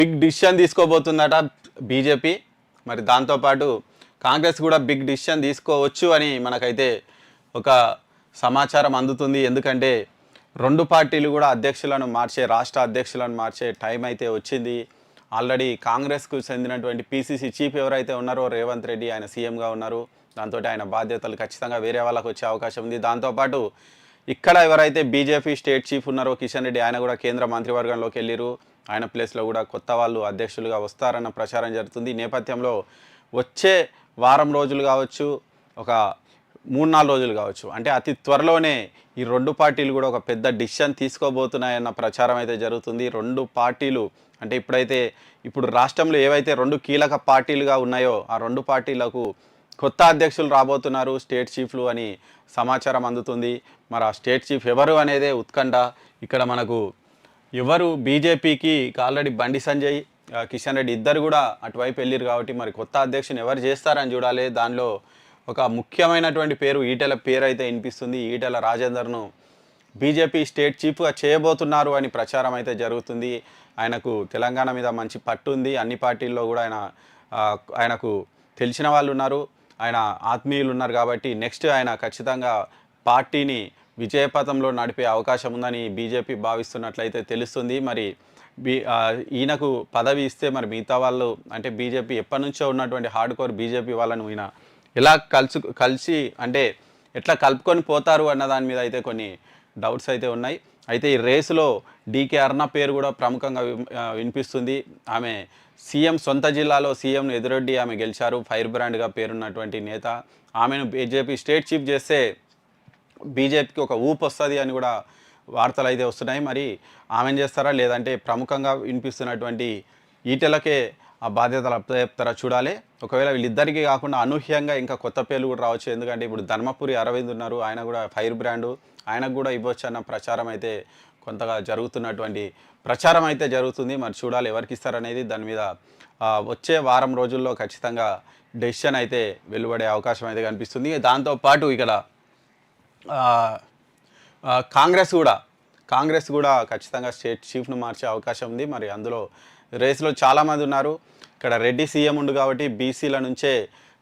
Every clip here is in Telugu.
Big decision తీసుకోబోతుందట BJP. మరి దాంతోపాటు కాంగ్రెస్ కూడా బిగ్ డిసిషన్ తీసుకోవచ్చు అని మనకైతే ఒక సమాచారం అందుతుంది. ఎందుకంటే రెండు పార్టీలు కూడా రాష్ట్ర అధ్యక్షులను మార్చే టైం అయితే వచ్చింది. ఆల్రెడీ కాంగ్రెస్కు చెందినటువంటి పీసీసీ చీఫ్ ఎవరైతే ఉన్నారో రేవంత్ రెడ్డి, ఆయన సీఎంగా ఉన్నారు. దాంతో ఆయన బాధ్యతలు ఖచ్చితంగా వేరే వాళ్ళకు వచ్చే అవకాశం ఉంది. దాంతోపాటు ఇక్కడ ఎవరైతే బీజేపీ స్టేట్ చీఫ్ ఉన్నారో కిషన్ రెడ్డి, ఆయన కూడా కేంద్ర మంత్రివర్గంలోకి వెళ్ళిరు. ఆయన ప్లేస్లో కూడా కొత్త వాళ్ళు అధ్యక్షులుగా వస్తారన్న ప్రచారం జరుగుతుంది. ఈ నేపథ్యంలో వచ్చే వారం రోజులు కావచ్చు, ఒక 3-4 రోజులు కావచ్చు, అంటే అతి త్వరలోనే ఈ రెండు పార్టీలు కూడా ఒక పెద్ద డిసిషన్ తీసుకోబోతున్నాయన్న ప్రచారం అయితే జరుగుతుంది. రెండు పార్టీలు అంటే ఇప్పుడు రాష్ట్రంలో ఏవైతే రెండు కీలక పార్టీలుగా ఉన్నాయో ఆ రెండు పార్టీలకు కొత్త అధ్యక్షులు రాబోతున్నారు, స్టేట్ చీఫ్లు అని సమాచారం అందుతుంది. మరి ఆ స్టేట్ చీఫ్ ఎవరు అనేదే ఉత్కంఠ. ఇక్కడ మనకు ఎవరు బీజేపీకి ఆల్రెడీ బండి సంజయ్, కిషన్ రెడ్డి ఇద్దరు కూడా అటువైపు వెళ్ళారు కాబట్టి మరి కొత్త అధ్యక్షుని ఎవరు చేస్తారని చూడాలి. దానిలో ఒక ముఖ్యమైనటువంటి పేరు ఈటెల పేరు అయితే వినిపిస్తుంది. ఈటెల రాజేందర్ను బీజేపీ స్టేట్ చీఫ్గా చేయబోతున్నారు అని ప్రచారం అయితే జరుగుతుంది. ఆయనకు తెలంగాణ మీద మంచి పట్టు ఉంది. అన్ని పార్టీల్లో కూడా ఆయనకు తెలిసిన వాళ్ళు ఉన్నారు, ఆయన ఆత్మీయులు ఉన్నారు కాబట్టి నెక్స్ట్ ఆయన ఖచ్చితంగా పార్టీని విజయపథంలో నడిపే అవకాశం ఉందని బీజేపీ భావిస్తున్నట్లయితే తెలుస్తుంది. మరి ఈయనకు పదవి ఇస్తే మరి మిగతా వాళ్ళు అంటే బీజేపీ ఎప్పటి నుంచో ఉన్నటువంటి హార్డ్ కోర్ బీజేపీ వాళ్ళను ఈయన ఎలా కలిసి అంటే ఎట్లా కలుపుకొని పోతారు అన్న దాని మీద అయితే కొన్ని డౌట్స్ అయితే ఉన్నాయి. అయితే ఈ రేసులో డీకే అరుణ పేరు కూడా ప్రముఖంగా వినిపిస్తుంది. ఆమె సీఎం సొంత జిల్లాలో సీఎంను ఎదురొడ్డి ఆమె గెలిచారు. ఫైర్ బ్రాండ్గా పేరున్నటువంటి నేత. ఆమెను బీజేపీ స్టేట్ చీఫ్ చేస్తే బీజేపీకి ఒక ఊపు వస్తుంది అని కూడా వార్తలు అయితే వస్తున్నాయి. మరి ఆమెను చేస్తారా లేదంటే ప్రముఖంగా వినిపిస్తున్నటువంటి ఈటెలకే ఆ బాధ్యతలు అప్పచెప్తారా చూడాలి. ఒకవేళ వీళ్ళిద్దరికీ కాకుండా అనూహ్యంగా ఇంకా కొత్త పేర్లు కూడా రావచ్చు. ఎందుకంటే ఇప్పుడు ధర్మపురి అరవింద్ ఉన్నారు, ఆయన కూడా ఫైర్ బ్రాండు, ఆయనకు కూడా ఇవ్వచ్చు అన్న ప్రచారం అయితే కొంతగా ప్రచారం అయితే జరుగుతుంది. మరి చూడాలి ఎవరికి ఇస్తారనేది. దాని మీద వచ్చే వారం రోజుల్లో ఖచ్చితంగా డెసిషన్ అయితే వెలువడే అవకాశం అయితే కనిపిస్తుంది. దాంతోపాటు ఇక్కడ కాంగ్రెస్ కూడా ఖచ్చితంగా స్టేట్ చీఫ్ను మార్చే అవకాశం ఉంది. మరి అందులో రేసులో చాలామంది ఉన్నారు. ఇక్కడ రెడ్డి సీఎం ఉండు కాబట్టి బీసీల నుంచే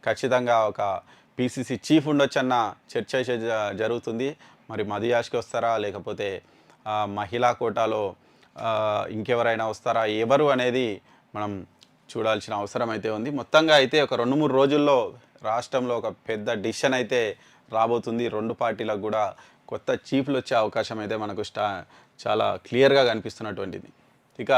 ఖచ్చితంగా ఒక పీసీసీ చీఫ్ ఉండొచ్చన్న చర్చ జరుగుతుంది. మరి మదియాష్కి వస్తారా లేకపోతే మహిళా కోటాలో ఇంకెవరైనా వస్తారా, ఎవరు అనేది మనం చూడాల్సిన అవసరం అయితే ఉంది. మొత్తంగా అయితే ఒక 2-3 రోజుల్లో రాష్ట్రంలో ఒక పెద్ద డిసిషన్ అయితే రాబోతుంది. రెండు పార్టీలకు కూడా కొత్త చీఫ్లు వచ్చే అవకాశం అయితే మనకు చాలా క్లియర్గా కనిపిస్తున్నటువంటిది. ఇక